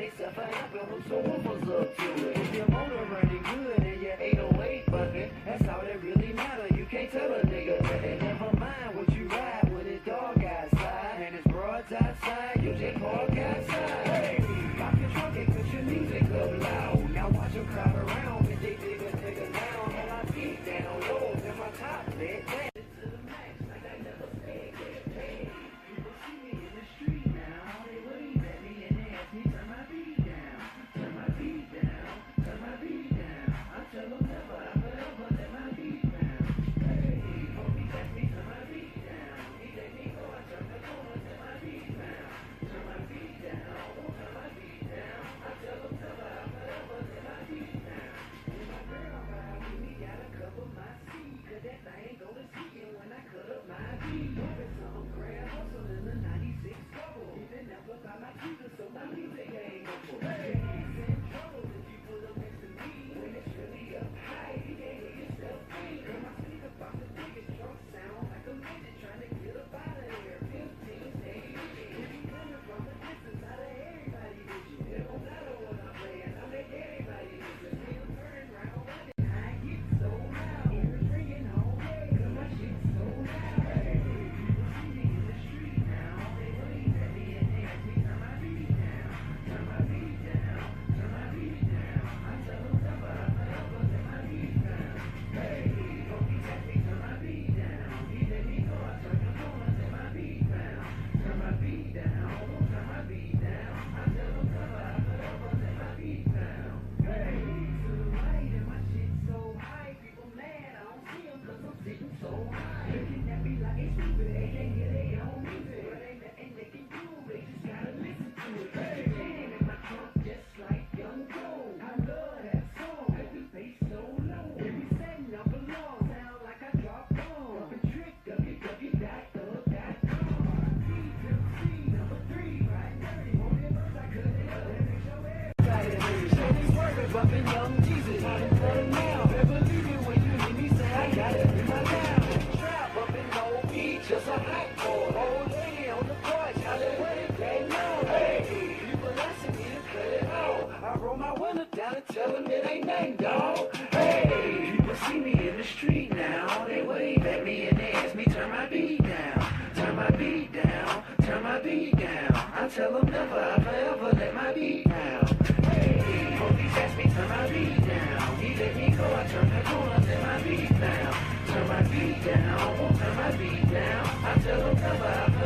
they suffer happen, so what was up to it? If your motor running good and your 808 bucket, that's all that really matter. You can't tell a nigga that. Never mind what you ride with it, dog outside, and it's broads outside. You just park outside. Hey, lock your truck and put your music up loud. Now watch them crowd around and they dig a nigga down. And I beat down low and my top lit down. Bumping young Jesus, I done cut him now. Never believe it when you hear me say I got it in my town. Trap up in no beat, just a hot boy. Old lady on the porch, how they let it bang now. Hey, people asking me to cut it off. I roll my window down and tell them it ain't nothing, dog. Hey, people see me in the street now. They wave at me and they ask me turn my beat down. Turn my beat down, turn my beat down. I tell them never, I forever let my beat down. Hey, police ask me turn my beat down. He let me go, I turn the corner, let my beat down. Turn my beat down, won't turn my beat down. I tell them never, I